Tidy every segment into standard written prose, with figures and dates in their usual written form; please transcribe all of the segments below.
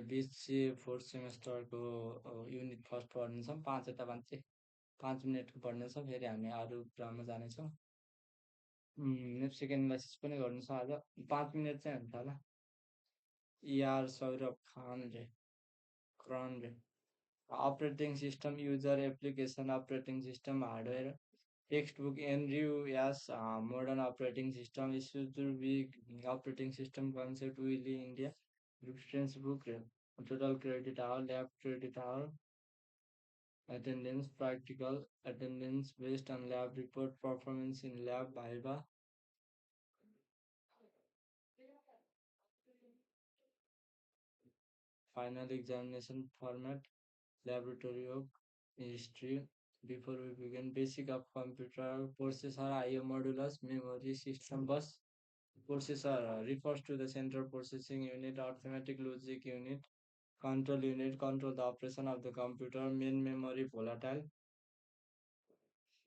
BSc fourth सेमेस्टरको unit first पढ्नेछौँ, 5 वटा मान्छे 5 मिनटको पढ्नेछ, फेरि हामी अरू कुरामा जानेछौँ। नेक्स्ट सेकेन्ड एनालाइसिस पनि गर्नु छ आज। 5 मिनट चाहिँ हुन्छ होला। यार सौरभ खान रे, क्रन रे। Operating system user application operating system hardware textbook Andrew yes modern operating system issues to be operating system concept Willy India reference book total credit hour lab credit hour attendance practical attendance based on lab report performance in lab viva final examination format laboratory work history. Before we begin, basic of computer processor, I/O modulus, memory, system bus. Processor refers to the central processing unit, arithmetic logic unit, control unit, control the operation of the computer, main memory, volatile.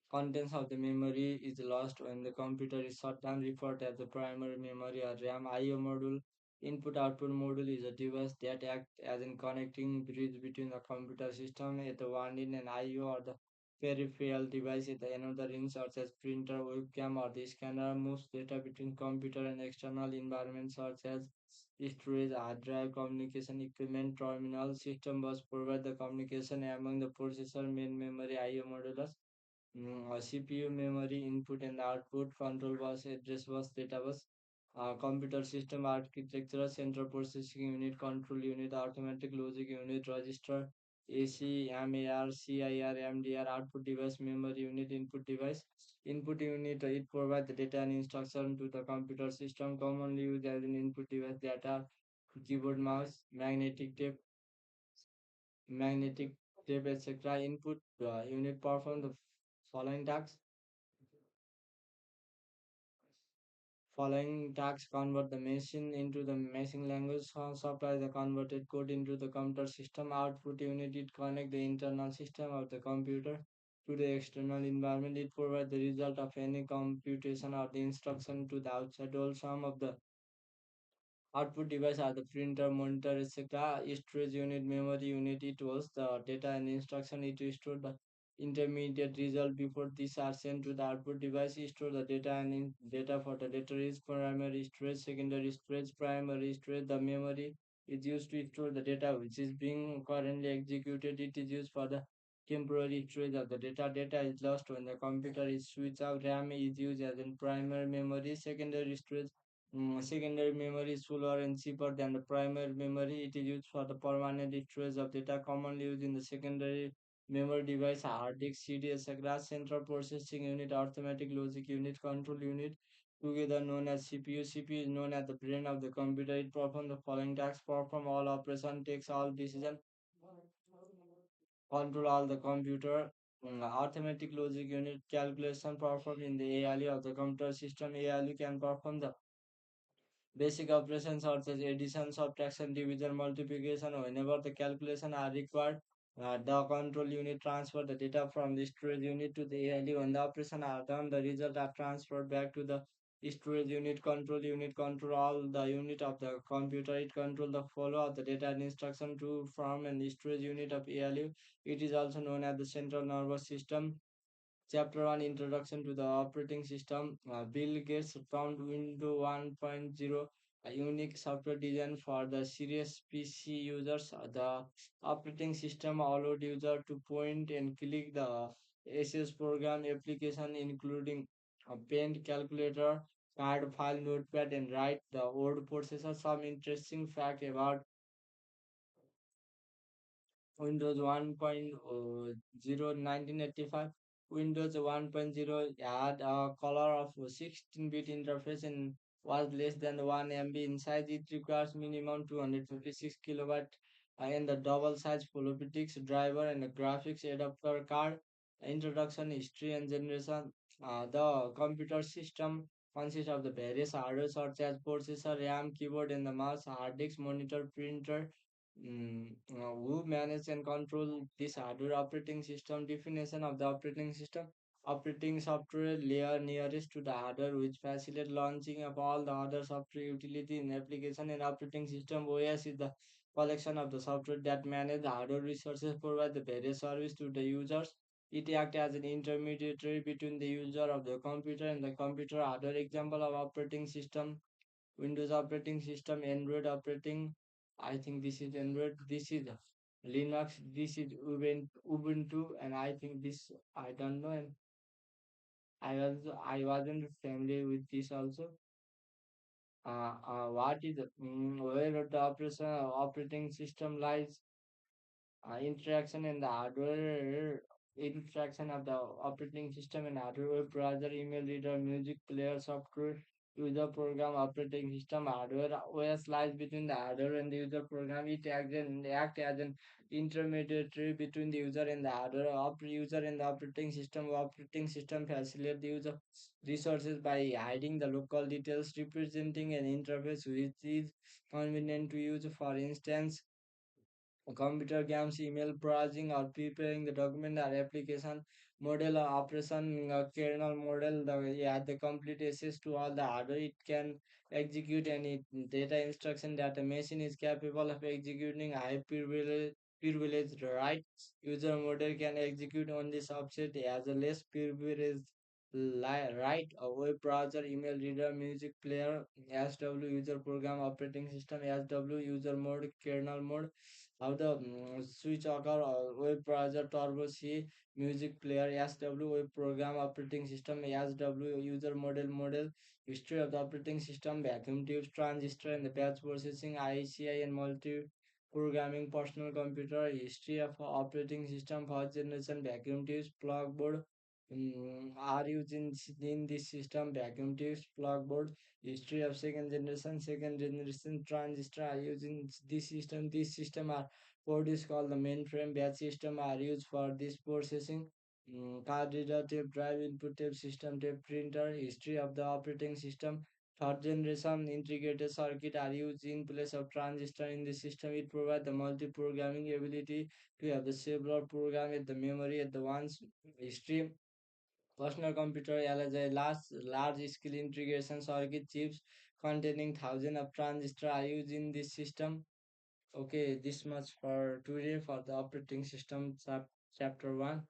Contents of the memory is lost when the computer is shut down, referred as the primary memory or RAM. I/O module, input-output module is a device that acts as a connecting bridge between the computer system at the one end and I/O or the peripheral device at the another end, such as printer, webcam, or the scanner. Moves data between computer and external environments such as storage, hard drive, communication equipment, terminal. System bus provide the communication among the processor, main memory, I/O modulus. CPU memory input and output, control bus, address bus, data bus, computer system architecture, central processing unit, control unit, automatic logic unit, register, AC, MAR, CIR, MDR, output device, memory unit, input device. Input unit, it provides the data and instruction to the computer system, commonly used as an input device, data, keyboard, mouse, magnetic tape, etc. Input unit perform the following tasks. Following tasks convert the machine into the machine language, supply the converted code into the computer system, output unit, it connect the internal system of the computer to the external environment, it provide the result of any computation or the instruction to the outside world. Some of the output device are the printer, monitor, etc. Storage unit, memory unit, it holds the data and instruction, it store the intermediate result before these are sent to the output device, store the data and data for the data is primary storage, secondary storage, primary storage, the memory is used to store the data which is being currently executed, it is used for the temporary storage of the data. Data is lost when the computer is switched off. RAM is used as in primary memory, secondary storage. Secondary memory is fuller and cheaper than the primary memory. It is used for the permanent storage of data commonly used in the secondary memory device, hard disk, CD, etc. Central processing unit, arithmetic logic unit, control unit, together known as CPU. CPU is known as the brain of the computer. It performs the following tasks: perform all operation, takes all decision, control all the computer. Arithmetic logic unit calculation performed in the ALU of the computer system. ALU can perform the basic operations such as addition, subtraction, division, multiplication, whenever the calculation are required, the control unit transfer the data from the storage unit to the ALU. When the operation are done, the result are transferred back to the storage unit, control all the unit of the computer. It control the follow of the data and instruction to from and the storage unit of ALU. It is also known as the central nervous system. Chapter 1 Introduction to the Operating System. Bill Gates found Windows 1.0, a unique software design for the serious PC users. The operating system allowed users to point and click the SS program application, including a pen, calculator, card, file, notepad, and write the word processor. Some interesting fact about Windows 1.0 1985. Windows 1.0 had a color of 16-bit interface and was less than 1 MB in size. It requires minimum 256 kilobyte and the double size floppy disk driver and a graphics adapter card. Introduction, history, and generation. The computer system consists of the various hardware such as processor, RAM, keyboard, and the mouse, hard disk, monitor, printer, who manage and control this hardware. Operating system definition of the operating system: operating software layer nearest to the hardware which facilitate launching of all the other software utility in application and operating system. OS is the collection of the software that manage the hardware resources, provide the various service to the users. It acts as an intermediary between the user of the computer and the computer. Other example of operating system: Windows operating system, Android operating. I think this is Android. This is Linux. This is Ubuntu, and I think this I don't know. And I wasn't familiar with this also. What is where the operating system lies? Interaction and the hardware interaction of the operating system and hardware: web browser, email reader, music player, software, user program, operating system. Hardware OS lies between the hardware and the user program. It act as an intermediary between the user and the hardware. User and the operating system. Operating system facilitate the user resources by hiding the local details, representing an interface which is convenient to use. For instance, computer games, email browsing, or preparing the document or application. Model or operation kernel model, the complete access to all the hardware. It can execute any data instruction that a machine is capable of executing. High privilege right. User model can execute on this subset as a less privileged right. A web browser, email reader, music player. SW user program, operating system. SW user mode, kernel mode. How the switch occur: web browser, turbo C, music player. SW web program, operating system. SW user model. History of the operating system: vacuum tubes, transistor, and the batch processing. ICI and multi programming. Personal computer. History of operating system: first generation vacuum tubes, plug board are used in this system. Vacuum tubes, plug board. History of second generation transistor are used in this system. This system are port is called the mainframe. Batch system are used for this processing. Card reader, tape drive, input tape system, tape printer. History of the operating system: third generation integrated circuit are used in place of transistor in the system. It provides the multi-programming ability to have the several program at the memory at the once. History: personal computer allows a large scale integration circuit. Chips containing thousands of transistors are used in this system. Okay, this much for today for the operating system chapter 1.